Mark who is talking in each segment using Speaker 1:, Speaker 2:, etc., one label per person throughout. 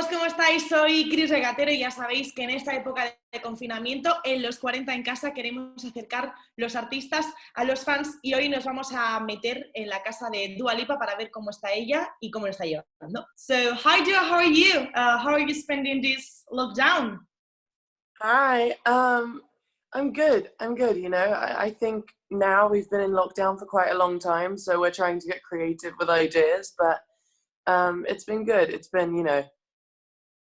Speaker 1: ¿cómo estáis? Soy Cris Regatero y ya sabéis que en esta época de confinamiento, en los 40 en casa, queremos acercar los artistas a los fans y hoy nos vamos a meter en la casa de Dua-Lipa para ver cómo está ella y cómo lo está llevando. So, hi Dua, how are you? How are you spending this lockdown?
Speaker 2: Hi, I'm good. You know, I think now we've been in lockdown for quite a long time, so we're trying to get creative with ideas, but it's been good. It's been, you know,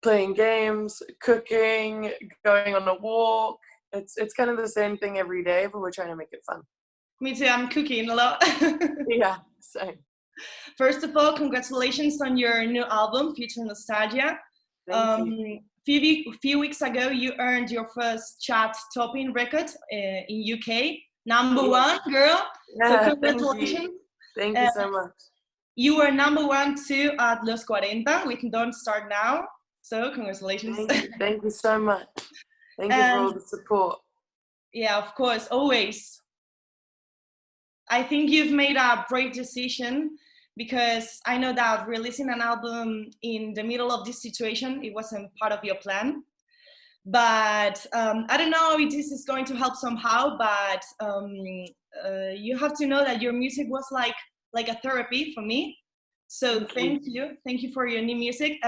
Speaker 2: playing games, cooking, going on a walk. It's kind of the same thing every day, but we're trying to make it fun.
Speaker 1: Me too, I'm cooking a lot.
Speaker 2: Yeah, same.
Speaker 1: First of all, congratulations on your new album, Future Nostalgia.
Speaker 2: Thank you.
Speaker 1: Few weeks ago, you earned your first chart-topping record in UK. Number one, girl.
Speaker 2: Yeah,
Speaker 1: So congratulations.
Speaker 2: Thank you so much.
Speaker 1: You were number one too at Los40 with Don't Start Now. So congratulations.
Speaker 2: Thank you so much. Thank you for all the support.
Speaker 1: Yeah, of course, always. I think you've made a brave decision because I know that releasing an album in the middle of this situation, it wasn't part of your plan. But I don't know if this is going to help somehow, but you have to know that your music was like a therapy for me. So thank you for your new music.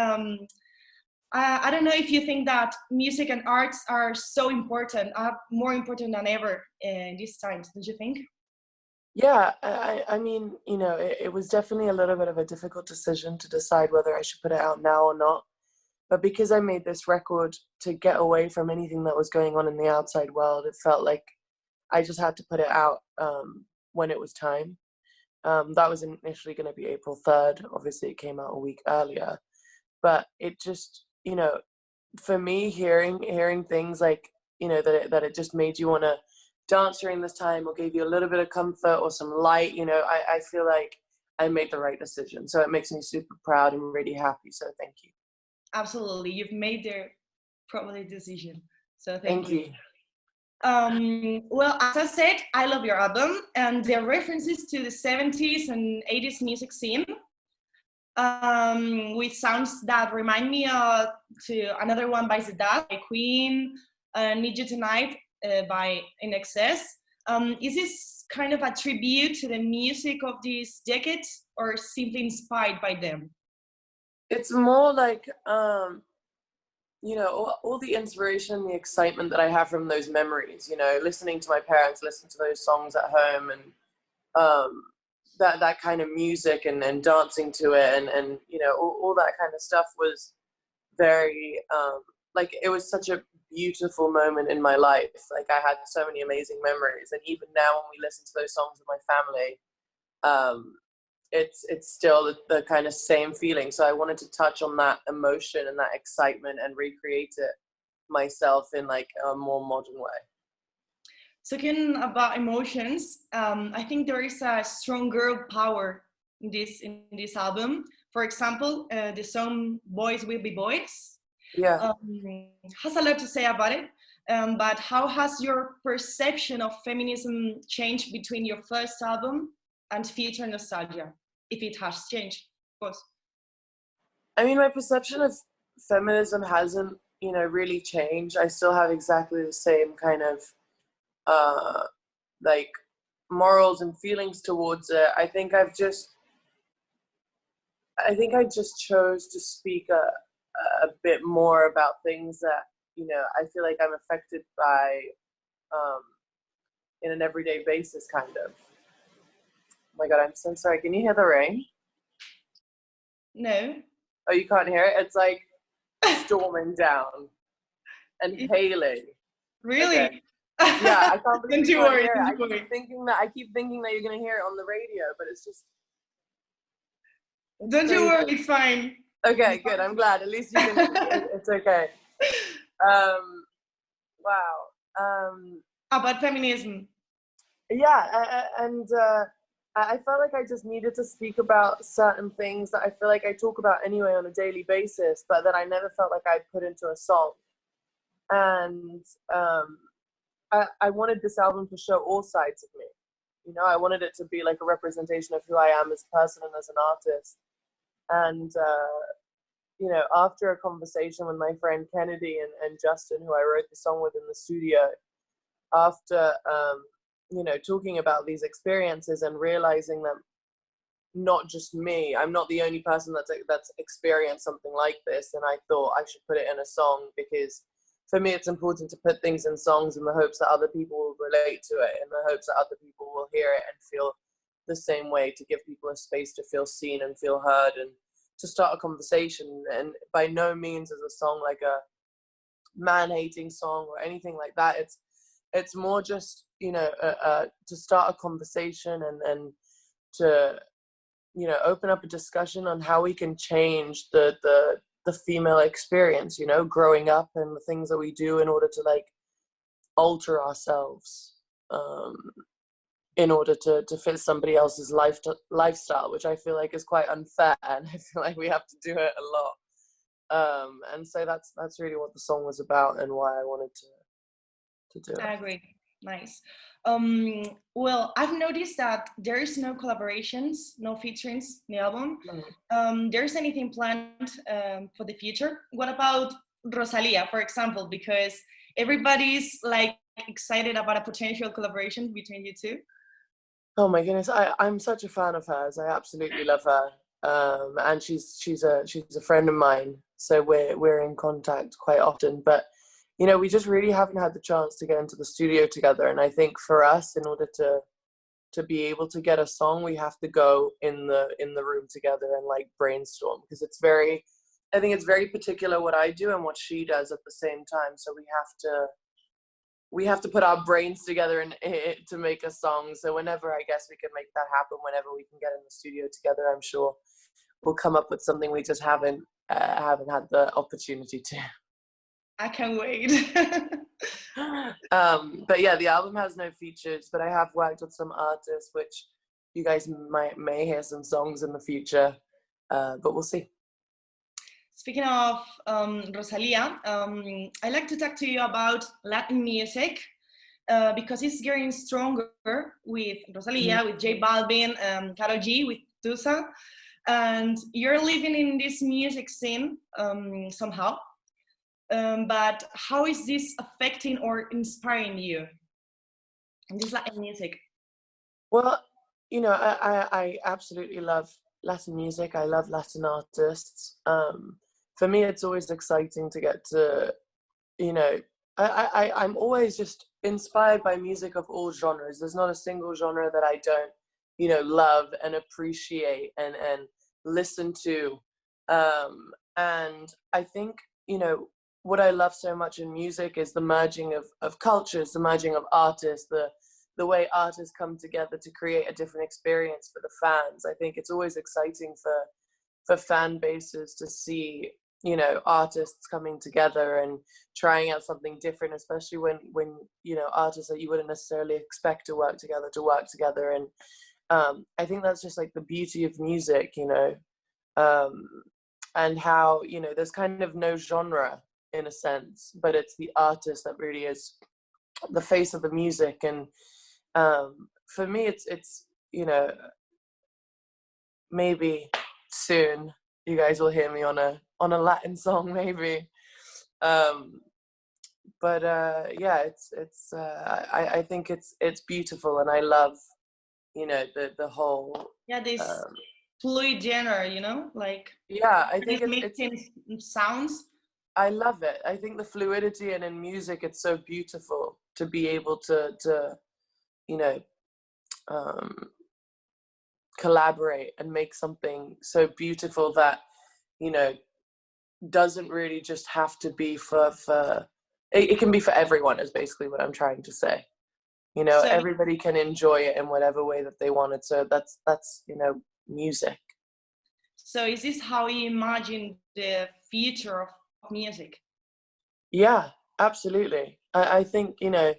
Speaker 1: I don't know if you think that music and arts are so important, are more important than ever in these times, don't you think?
Speaker 2: Yeah, I mean, you know, it was definitely a little bit of a difficult decision to decide whether I should put it out now or not. But because I made this record to get away from anything that was going on in the outside world, it felt like I just had to put it out when it was time. That was initially going to be April 3rd. Obviously, it came out a week earlier. But it just, you know, for me, hearing things like, you know, that it just made you want to dance during this time or gave you a little bit of comfort or some light, you know, I feel like I made the right decision. So it makes me super proud and really happy. So thank you.
Speaker 1: Absolutely. You've made the proper decision. So
Speaker 2: Thank you.
Speaker 1: Well, as I said, I love your album and the references to the 70s and 80s music scene with sounds that remind me to another one by Zedad, by Queen, Need You Tonight by In Excess. Is this kind of a tribute to the music of these decades or simply inspired by them?
Speaker 2: It's more like, you know, all the inspiration, the excitement that I have from those memories, you know, listening to my parents listen to those songs at home and that kind of music and dancing to it and you know, all that kind of stuff was very, like, it was such a beautiful moment in my life. Like, I had so many amazing memories. And even now when we listen to those songs with my family, it's still the kind of same feeling. So I wanted to touch on that emotion and that excitement and recreate it myself in like a more modern way.
Speaker 1: Talking about emotions, I think there is a strong girl power in this album. For example, the song "Boys Will Be Boys" has a lot to say about it. But how has your perception of feminism changed between your first album and Future Nostalgia, if it has changed, of course?
Speaker 2: I mean, my perception of feminism hasn't, you know, really changed. I still have exactly the same kind of like morals and feelings towards it. I think I just chose to speak a bit more about things that, you know, I feel like I'm affected by in an everyday basis, kind of. Oh my God, I'm so sorry. Can you hear the rain?
Speaker 1: No.
Speaker 2: Oh, you can't hear it? It's like storming down and hailing.
Speaker 1: Really?
Speaker 2: Okay. Yeah, I can't believe you can't hear it. I keep thinking that you're gonna hear it on the radio, but it's just.
Speaker 1: Don't you worry, it's fine.
Speaker 2: Okay, good. I'm glad. At least you can. It's okay. Wow.
Speaker 1: About feminism.
Speaker 2: Yeah, and I felt like I just needed to speak about certain things that I feel like I talk about anyway on a daily basis, but that I never felt like I'd put into a song. And I wanted this album to show all sides of me. You know, I wanted it to be like a representation of who I am as a person and as an artist. And you know, after a conversation with my friend Kennedy and Justin, who I wrote the song with in the studio, after, you know, talking about these experiences and realizing that not just me, I'm not the only person that's experienced something like this, and I thought I should put it in a song, because for me it's important to put things in songs in the hopes that other people will relate to it, in the hopes that other people will hear it and feel the same way, to give people a space to feel seen and feel heard and to start a conversation. And by no means is a song like a man-hating song or anything like that. It's more just, you know, to start a conversation and to, you know, open up a discussion on how we can change the female experience, you know, growing up, and the things that we do in order to like alter ourselves in order to fit somebody else's lifestyle, which I feel like is quite unfair, and I feel like we have to do it a lot. And so that's really what the song was about and why I wanted to do it.
Speaker 1: I agree. Nice. Well, I've noticed that there is no collaborations, no featurings in the album. There's anything planned for the future? What about Rosalia, for example? Because everybody's like excited about a potential collaboration between you two.
Speaker 2: Oh my goodness, I'm such a fan of hers. I absolutely love her, and she's a friend of mine. So we're in contact quite often. But you know, we just really haven't had the chance to get into the studio together. And I think for us, in order to be able to get a song, we have to go in the room together and like brainstorm, because I think it's very particular what I do and what she does at the same time. So we have to put our brains together and to make a song. So whenever I guess we can make that happen, whenever we can get in the studio together, I'm sure we'll come up with something. We just haven't had the opportunity to.
Speaker 1: I can't wait.
Speaker 2: But yeah, the album has no features, but I have worked with some artists, which you guys may hear some songs in the future, but we'll see.
Speaker 1: Speaking of Rosalia, I like to talk to you about Latin music because it's getting stronger with Rosalia, with J Balvin, Karol G, with Tusa, and you're living in this music scene somehow. But how is this affecting or inspiring you in this Latin music?
Speaker 2: Well, you know, I absolutely love Latin music. I love Latin artists. For me, it's always exciting to get to, you know, I'm always just inspired by music of all genres. There's not a single genre that I don't, you know, love and appreciate and listen to. And I think, you know, what I love so much in music is the merging of cultures, the merging of artists, the way artists come together to create a different experience for the fans. I think it's always exciting for fan bases to see, you know, artists coming together and trying out something different, especially when you know, artists that you wouldn't necessarily expect to work together. And I think that's just like the beauty of music, you know, and how, you know, there's kind of no genre in a sense, but it's the artist that really is the face of the music. And for me, it's you know, maybe soon you guys will hear me on a Latin song, maybe. But yeah, I think it's beautiful, and I love, you know, the whole
Speaker 1: this fluid genre, you know, like
Speaker 2: yeah, I think
Speaker 1: it's sounds.
Speaker 2: I love it. I think the fluidity, and in music, it's so beautiful to be able to you know, collaborate and make something so beautiful that, you know, doesn't really just have to be for it can be for everyone, is basically what I'm trying to say. You know, so everybody can enjoy it in whatever way that they want it. So that's you know, music.
Speaker 1: So is this how you imagine the future of music?
Speaker 2: Yeah, absolutely. I think, you know,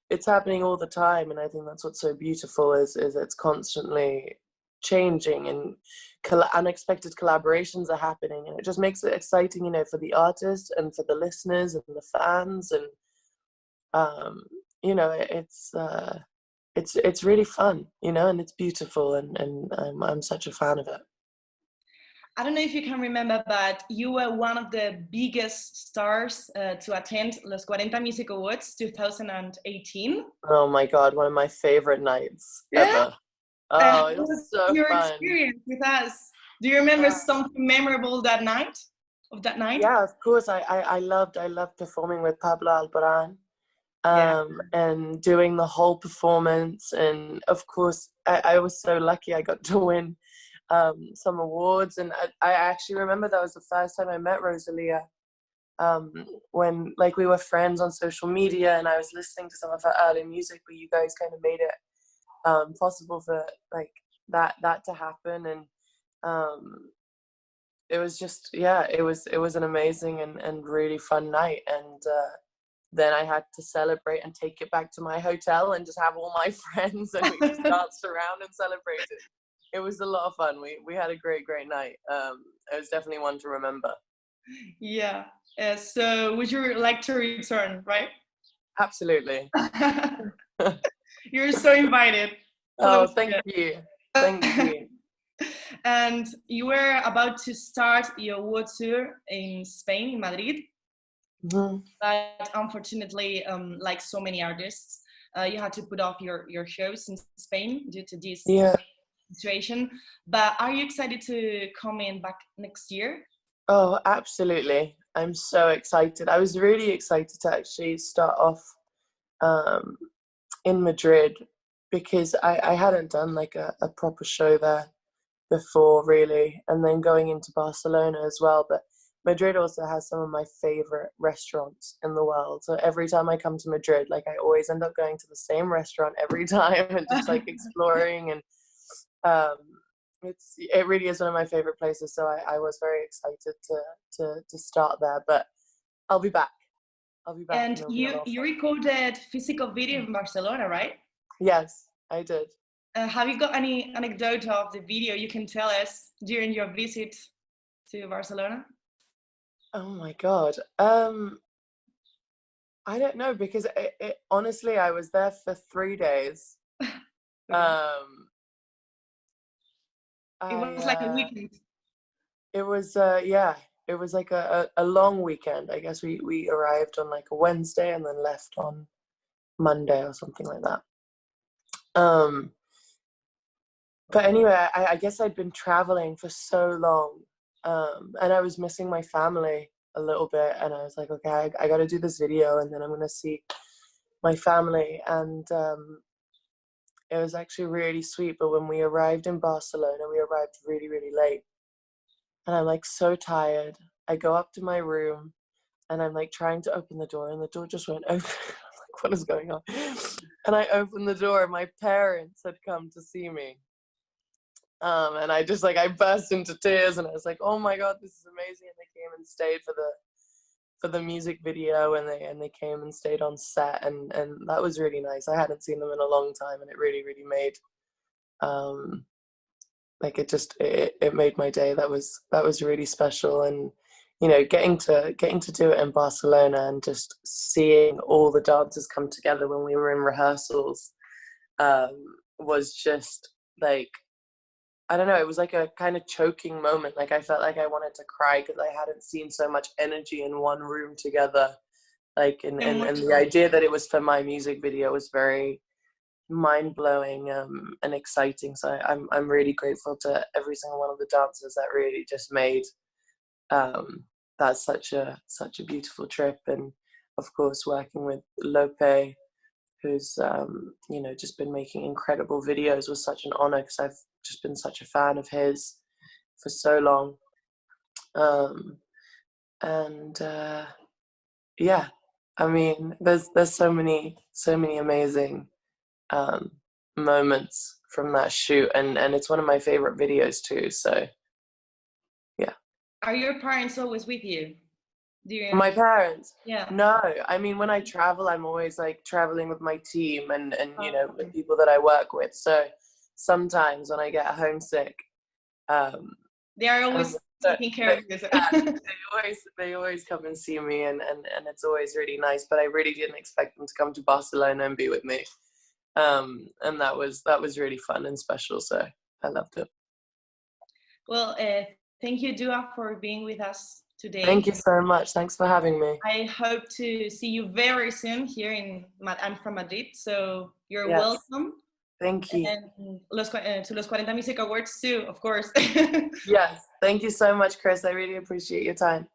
Speaker 2: it's happening all the time, and I think that's what's so beautiful is it's constantly changing, and unexpected collaborations are happening, and it just makes it exciting, you know, for the artists and for the listeners and the fans. And you know, it's really fun, you know, and it's beautiful, and I'm such a fan of it.
Speaker 1: I don't know if you can remember, but you were one of the biggest stars to attend Los 40 Music Awards 2018.
Speaker 2: Oh my God, one of my favorite nights
Speaker 1: Yeah.
Speaker 2: ever. Oh, it
Speaker 1: What
Speaker 2: was
Speaker 1: was
Speaker 2: so
Speaker 1: your
Speaker 2: fun.
Speaker 1: experience with us? Do you remember something memorable that night? Of that night?
Speaker 2: Yeah, of course. I loved performing with Pablo Alborán,
Speaker 1: Yeah.
Speaker 2: and doing the whole performance. And of course, I was so lucky I got to win some awards. And I actually remember that was the first time I met Rosalia, when like we were friends on social media, and I was listening to some of her early music, but you guys kind of made it possible for like that to happen. And it was just, yeah, it was an amazing and really fun night. And then I had to celebrate and take it back to my hotel and just have all my friends, and we just danced around and celebrated. It was a lot of fun. We had a great night. It was definitely one to remember.
Speaker 1: Yeah. So would you like to return, right?
Speaker 2: Absolutely.
Speaker 1: You're so invited.
Speaker 2: Oh, thank you. Thank you.
Speaker 1: And you were about to start your world tour in Spain, in Madrid.
Speaker 2: Mm-hmm.
Speaker 1: But unfortunately, like so many artists, you had to put off your shows in Spain due to this situation. But are you excited to come in back next year?
Speaker 2: Oh, absolutely. I'm so excited. I was really excited to actually start off in Madrid, because I hadn't done like a proper show there before, really, and then going into Barcelona as well. But Madrid also has some of my favorite restaurants in the world. So every time I come to Madrid, like I always end up going to the same restaurant every time and just like exploring. And it really is one of my favorite places. So I was very excited to start there. But I'll be back.
Speaker 1: And you recorded physical video in Barcelona, right?
Speaker 2: Yes, I did.
Speaker 1: Have you got any anecdote of the video you can tell us during your visit to Barcelona?
Speaker 2: Oh my God. I don't know, because it honestly, I was there for 3 days.
Speaker 1: It was like a weekend.
Speaker 2: It was yeah, it was like a long weekend. I guess we arrived on like a Wednesday and then left on Monday or something like that. But anyway, I guess I'd been traveling for so long, and I was missing my family a little bit, and I was like, okay, I got to do this video, and then I'm gonna see my family. And it was actually really sweet. But when we arrived in Barcelona, we arrived really late, and I'm like so tired. I go up to my room, and I'm like trying to open the door, and the door just won't open. I'm like, what is going on? And I opened the door, and my parents had come to see me. And I just like, I burst into tears, and I was like, oh my God, this is amazing. And they came and stayed for the music video, and they came and stayed on set, and that was really nice. I hadn't seen them in a long time, and it really made like it made my day. That was really special. And you know, getting to do it in Barcelona and just seeing all the dancers come together when we were in rehearsals was just like, I don't know, it was like a kind of choking moment. Like I felt like I wanted to cry, because I hadn't seen so much energy in one room together. Like, and the idea that it was for my music video was very mind-blowing and exciting. So I'm really grateful to every single one of the dancers that really just made that such a beautiful trip. And of course, working with Lope, who's you know, just been making incredible videos, was such an honor, because I've just been such a fan of his for so long. And yeah, I mean, there's so many amazing moments from that shoot, and it's one of my favorite videos too. So yeah.
Speaker 1: Are your parents always with you?
Speaker 2: My parents?
Speaker 1: Yeah.
Speaker 2: No, I mean, when I travel, I'm always like traveling with my team and you know, with people that I work with. So sometimes when I get homesick,
Speaker 1: they are always taking care of you.
Speaker 2: They always come and see me, and it's always really nice. But I really didn't expect them to come to Barcelona and be with me, and that was really fun and special. So I loved it.
Speaker 1: Well, thank you, Dua, for being with us today.
Speaker 2: Thank you so much. Thanks for having me.
Speaker 1: I hope to see you very soon here I'm from Madrid, so you're welcome.
Speaker 2: Thank you.
Speaker 1: And to Los 40 Music Awards too, of course.
Speaker 2: Yes, thank you so much, Chris. I really appreciate your time.